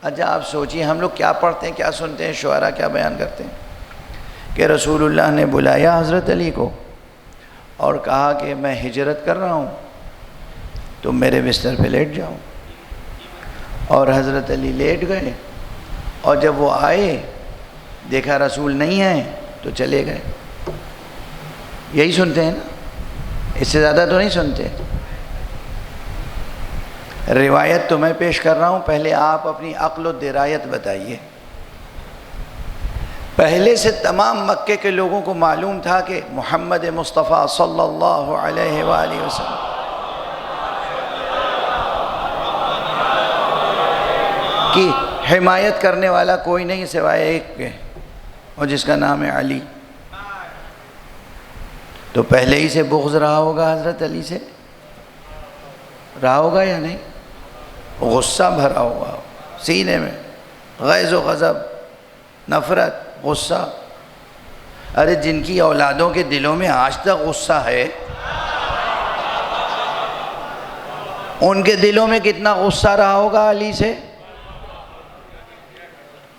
اچھا آپ سوچیے ہم لوگ کیا پڑھتے ہیں، کیا سنتے ہیں، شعراء کیا بیان کرتے ہیں کہ رسول اللہ نے بلایا حضرت علی کو اور کہا کہ میں ہجرت کر رہا ہوں، تم میرے بستر پہ لیٹ جاؤ، اور حضرت علی لیٹ گئے، اور جب وہ آئے دیکھا رسول نہیں ہیں تو چلے گئے۔ یہی سنتے ہیں نا، اس سے زیادہ تو نہیں سنتے۔ روایت تو میں پیش کر رہا ہوں، پہلے آپ اپنی عقل و درایت بتائیے۔ پہلے سے تمام مکے کے لوگوں کو معلوم تھا کہ محمد مصطفیٰ صلی اللہ علیہ وآلہ وسلم کی حمایت کرنے والا کوئی نہیں سوائے ایک کے، اور جس کا نام ہے علی۔ تو پہلے ہی سے بغض رہا ہوگا حضرت علی سے، رہا ہوگا یا نہیں؟ غصہ بھرا ہوا سینے میں، غیظ و غضب، نفرت، غصہ۔ ارے جن کی اولادوں کے دلوں میں آج تک غصہ ہے، ان کے دلوں میں کتنا غصہ رہا ہوگا علی سے؟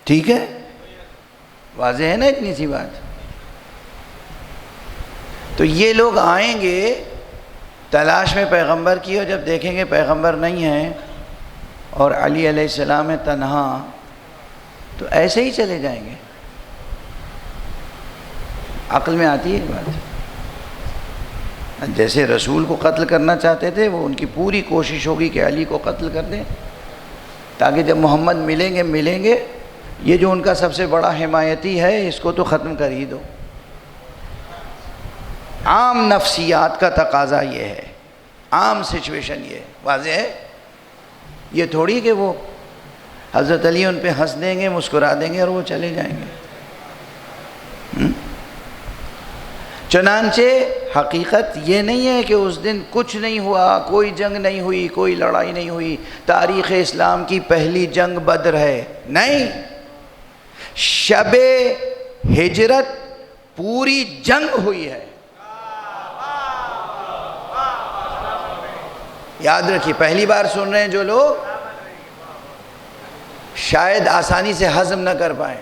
ٹھیک ہے، واضح ہے نا اتنی سی بات۔ تو یہ لوگ آئیں گے تلاش میں پیغمبر کی، اور جب دیکھیں گے پیغمبر نہیں ہیں اور علی علیہ السلام ہے تنہا، تو ایسے ہی چلے جائیں گے۔ عقل میں آتی ہے بات؟ جیسے رسول کو قتل کرنا چاہتے تھے، وہ ان کی پوری کوشش ہوگی کہ علی کو قتل کر دیں، تاکہ جب محمد ملیں گے یہ جو ان کا سب سے بڑا حمایتی ہے اس کو تو ختم کر ہی دو۔ عام نفسیات کا تقاضا یہ ہے، عام سچویشن یہ ہے، واضح ہے۔ یہ تھوڑی کہ وہ حضرت علی ان پہ ہنس دیں گے، مسکرا دیں گے اور وہ چلے جائیں گے۔ چنانچہ حقیقت یہ نہیں ہے کہ اس دن کچھ نہیں ہوا، کوئی جنگ نہیں ہوئی، کوئی لڑائی نہیں ہوئی، تاریخ اسلام کی پہلی جنگ بدر ہے، نہیں۔ شب ہجرت پوری جنگ ہوئی ہے۔ یاد رکھیے، پہلی بار سن رہے ہیں جو لوگ، شاید آسانی سے ہضم نہ کر پائیں۔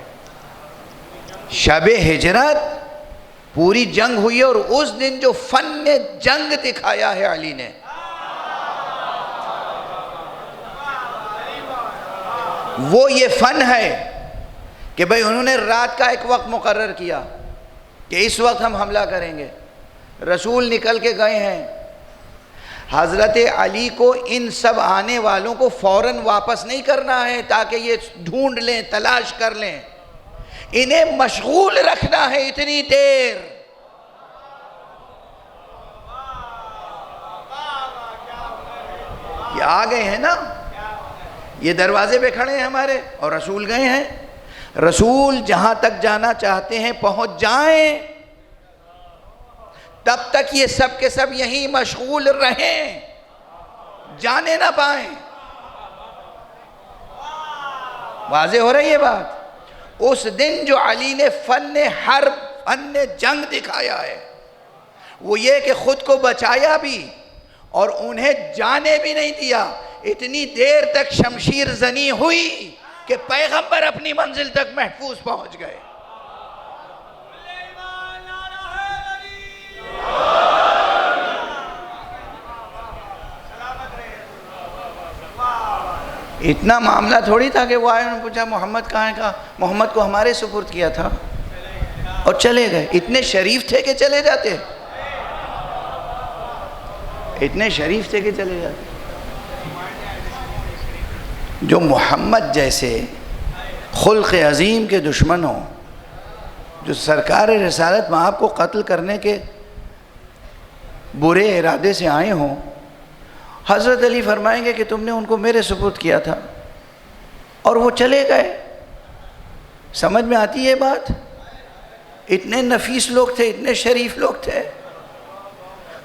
شب ہجرت پوری جنگ ہوئی ہے، اور اس دن جو فن جنگ دکھایا ہے علی نے، وہ یہ فن ہے کہ بھئی انہوں نے رات کا ایک وقت مقرر کیا کہ اس وقت ہم حملہ کریں گے۔ رسول نکل کے گئے ہیں، حضرت علی کو ان سب آنے والوں کو فوراً واپس نہیں کرنا ہے تاکہ یہ ڈھونڈ لیں، تلاش کر لیں، انہیں مشغول رکھنا ہے اتنی دیر۔ یہ آ گئے ہیں نا، یہ دروازے پہ کھڑے ہیں ہمارے، اور رسول گئے ہیں۔ رسول جہاں تک جانا چاہتے ہیں پہنچ جائیں، تب تک یہ سب کے سب یہیں مشغول رہیں، جانے نہ پائیں۔ واضح ہو رہی ہے بات؟ اس دن جو علی نے فن حرب، فن جنگ دکھایا ہے، وہ یہ کہ خود کو بچایا بھی اور انہیں جانے بھی نہیں دیا۔ اتنی دیر تک شمشیر زنی ہوئی کہ پیغمبر اپنی منزل تک محفوظ پہنچ گئے۔ اتنا معاملہ تھوڑی تھا کہ وہ آئے، انہوں نے پوچھا محمد کہاں ہے، کہا محمد کو ہمارے سپرد کیا تھا، اور چلے گئے۔ اتنے شریف تھے کہ چلے جاتے، اتنے شریف تھے کہ چلے جاتے۔ جو محمد جیسے خلق عظیم کے دشمن ہوں، جو سرکار رسالت میں آپ کو قتل کرنے کے برے ارادے سے آئے ہوں، حضرت علی فرمائیں گے کہ تم نے ان کو میرے سپرد کیا تھا اور وہ چلے گئے۔ سمجھ میں آتی ہے بات؟ اتنے نفیس لوگ تھے، اتنے شریف لوگ تھے۔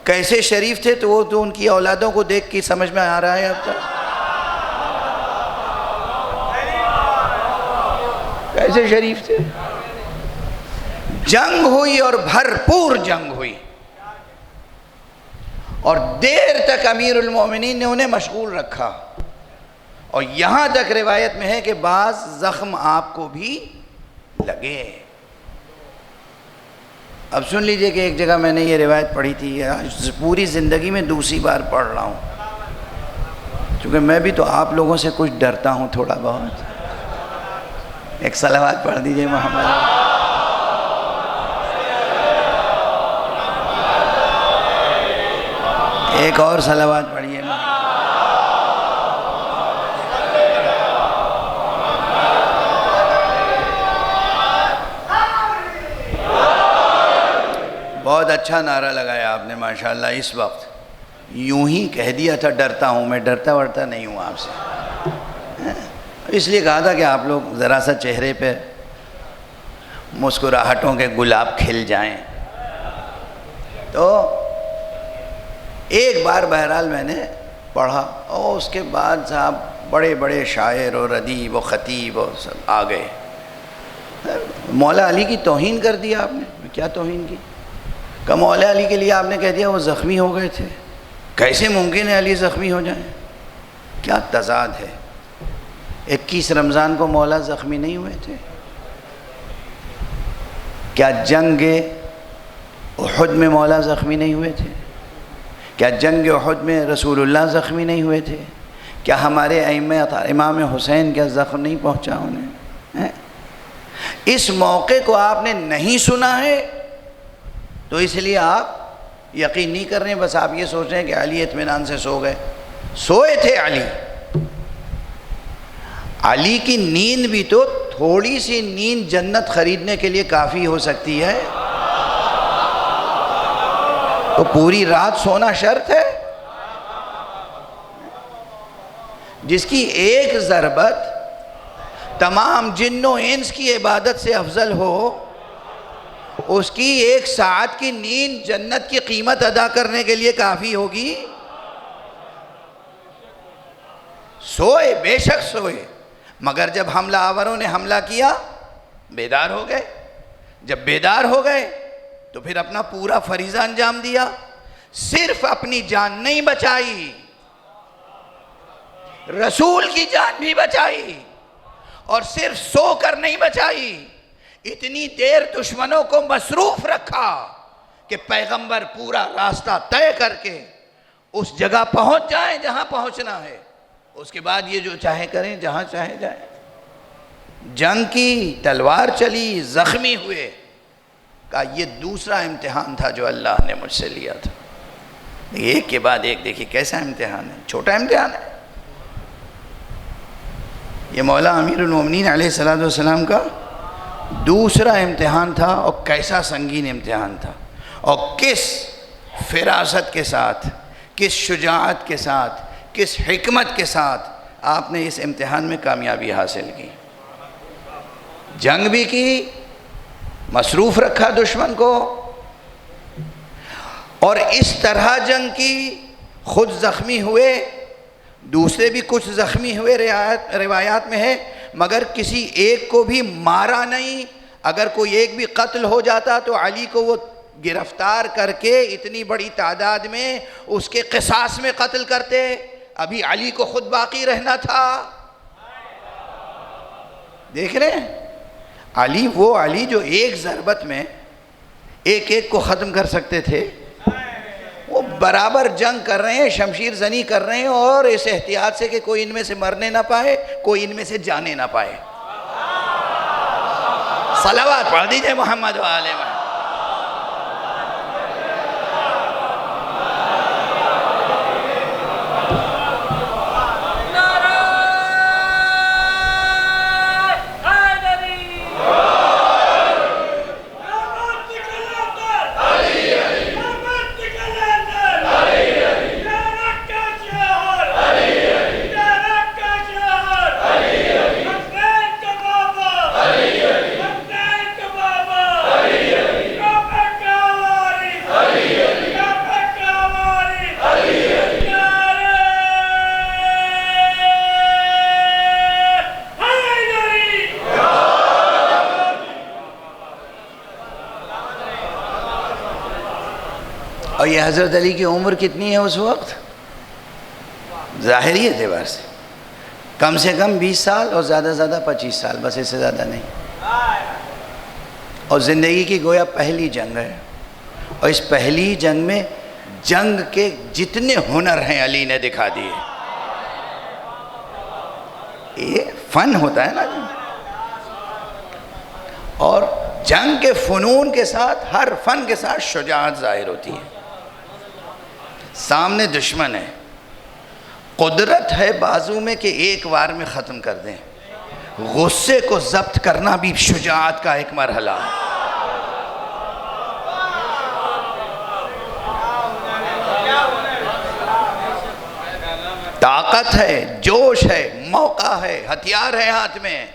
کیسے شریف تھے تو وہ تو ان کی اولادوں کو دیکھ کے سمجھ میں آ رہا ہے اب تک۔ کیسے شریف تھے۔ جنگ ہوئی اور بھرپور جنگ ہوئی، اور دیر تک امیر المومنین نے انہیں مشغول رکھا، اور یہاں تک روایت میں ہے کہ بعض زخم آپ کو بھی لگے۔ اب سن لیجئے کہ ایک جگہ میں نے یہ روایت پڑھی تھی، پوری زندگی میں دوسری بار پڑھ رہا ہوں، چونکہ میں بھی تو آپ لوگوں سے کچھ ڈرتا ہوں تھوڑا بہت۔ ایک صلوات پڑھ دیجئے محمد۔ ایک اور صلوات پڑھیے۔ بہت اچھا نعرہ لگایا آپ نے ماشاءاللہ اس وقت، یوں ہی کہہ دیا تھا ڈرتا ہوں، میں ڈرتا ورتا نہیں ہوں آپ سے، اس لیے کہا تھا کہ آپ لوگ ذرا سا چہرے پہ مسکراہٹوں کے گلاب کھل جائیں۔ تو ایک بار بہرحال میں نے پڑھا، اور اس کے بعد صاحب بڑے بڑے شاعر اور ادیب و خطیب اور سب آ گئے۔ مولا علی کی توہین کر دیا آپ نے۔ کیا توہین کی؟ کہ مولا علی کے لیے آپ نے کہہ دیا وہ زخمی ہو گئے تھے، کیسے ممکن ہے علی زخمی ہو جائیں؟ کیا تضاد ہے؟ 21 رمضان کو مولا زخمی نہیں ہوئے تھے؟ کیا جنگ احد میں مولا زخمی نہیں ہوئے تھے؟ کیا جنگ احد میں رسول اللہ زخمی نہیں ہوئے تھے؟ کیا ہمارے ائمہ امام حسین کیا زخم نہیں پہنچا انہیں؟ اس موقع کو آپ نے نہیں سنا ہے تو اس لیے آپ یقین نہیں کر رہے ہیں، بس آپ یہ سوچ رہے ہیں کہ علی اطمینان سے سو گئے۔ سوئے تھے علی۔ علی کی نیند بھی تو تھوڑی سی نیند جنت خریدنے کے لیے کافی ہو سکتی ہے، تو پوری رات سونا شرط ہے؟ جس کی ایک ضربت تمام جن و انس کی عبادت سے افضل ہو، اس کی 1 ساعت کی نیند جنت کی قیمت ادا کرنے کے لیے کافی ہوگی۔ سوئے، بے شک سوئے، مگر جب حملہ آوروں نے حملہ کیا بیدار ہو گئے۔ جب بیدار ہو گئے تو پھر اپنا پورا فریضہ انجام دیا، صرف اپنی جان نہیں بچائی، رسول کی جان بھی بچائی، اور صرف سو کر نہیں بچائی، اتنی دیر دشمنوں کو مصروف رکھا کہ پیغمبر پورا راستہ طے کر کے اس جگہ پہنچ جائیں جہاں پہنچنا ہے، اس کے بعد یہ جو چاہے کریں، جہاں چاہے جائیں۔ جنگ کی، تلوار چلی، زخمی ہوئے، کہا یہ دوسرا امتحان تھا جو اللہ نے مجھ سے لیا تھا۔ ایک کے بعد ایک دیکھیے کیسا امتحان ہے، چھوٹا امتحان ہے یہ مولا امیر المومنین علیہ السلام کا دوسرا امتحان تھا، اور کیسا سنگین امتحان تھا، اور کس فراست کے ساتھ، کس شجاعت کے ساتھ، کس حکمت کے ساتھ آپ نے اس امتحان میں کامیابی حاصل کی۔ جنگ بھی کی، مصروف رکھا دشمن کو، اور اس طرح جنگ کی خود زخمی ہوئے، دوسرے بھی کچھ زخمی ہوئے، روایات میں ہے، مگر کسی ایک کو بھی مارا نہیں۔ اگر کوئی ایک بھی قتل ہو جاتا تو علی کو وہ گرفتار کر کے اتنی بڑی تعداد میں اس کے قصاص میں قتل کرتے، ابھی علی کو خود باقی رہنا تھا۔ دیکھ رہے ہیں علی، وہ علی جو ایک ضربت میں ایک ایک کو ختم کر سکتے تھے، وہ برابر جنگ کر رہے ہیں، شمشیر زنی کر رہے ہیں، اور اس احتیاط سے کہ کوئی ان میں سے مرنے نہ پائے، کوئی ان میں سے جانے نہ پائے۔ صلوات پڑھ دیجئے محمد و آل محمد۔ اور یہ حضرت علی کی عمر کتنی ہے اس وقت؟ ظاہری اعتبار سے کم سے کم 20 سال اور زیادہ سے زیادہ 25 سال، بس اس سے زیادہ نہیں۔ اور زندگی کی گویا پہلی جنگ ہے، اور اس پہلی جنگ میں جنگ کے جتنے ہنر ہیں علی نے دکھا دیے۔ یہ فن ہوتا ہے نا، اور جنگ کے فنون کے ساتھ، ہر فن کے ساتھ شجاعت ظاہر ہوتی ہے۔ سامنے دشمن ہے، قدرت ہے بازو میں کہ ایک وار میں ختم کر دیں، غصے کو ضبط کرنا بھی شجاعت کا ایک مرحلہ ہے۔ طاقت ہے، جوش ہے، موقع ہے، ہتھیار ہے ہاتھ میں،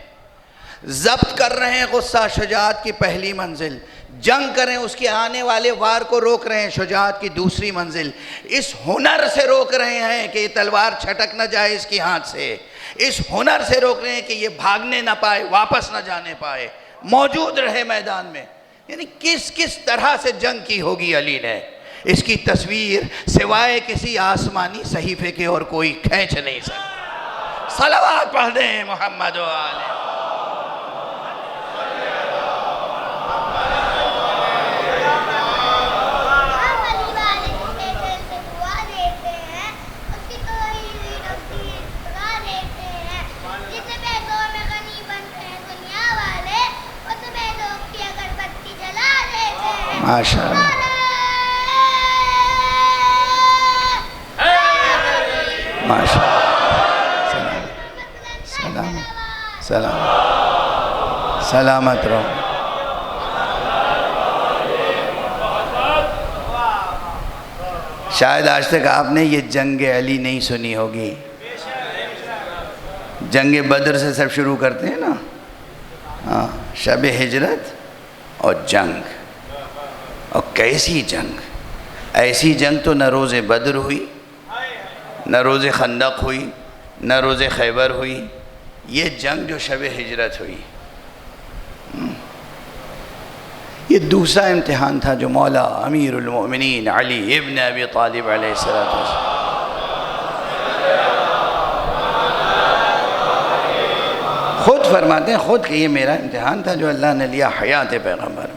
ضبط کر رہے ہیں غصہ، شجاعت کی پہلی منزل۔ جنگ کریں، اس کے آنے والے وار کو روک رہے ہیں، شجاعت کی دوسری منزل۔ اس ہنر سے روک رہے ہیں کہ یہ تلوار چھٹک نہ جائے اس کی ہاتھ سے، اس ہنر سے روک رہے ہیں کہ یہ بھاگنے نہ پائے، واپس نہ جانے پائے، موجود رہے میدان میں۔ یعنی کس طرح سے جنگ کی ہوگی علی نے، اس کی تصویر سوائے کسی آسمانی صحیفے کے اور کوئی کھینچ نہیں سکتا۔ صلوات پڑھ دیں محمد و آلہ۔ ماشاء اللہ، ماشاء اللہ، سلامت رہو۔ شاید آج تک آپ نے یہ جنگ علی نہیں سنی ہوگی۔ جنگ بدر سے سب شروع کرتے ہیں نا، ہاں، شب ہجرت اور جنگ، اور کیسی جنگ! ایسی جنگ تو نہ روز بدر ہوئی، نہ روز خندق ہوئی، نہ روز خیبر ہوئی، یہ جنگ جو شب ہجرت ہوئی، یہ دوسرا امتحان تھا جو مولا امیر المؤمنین علی ابن ابی طالب علیہ السلام خود فرماتے ہیں خود کہ یہ میرا امتحان تھا جو اللہ نے لیا حیات پیغمبر۔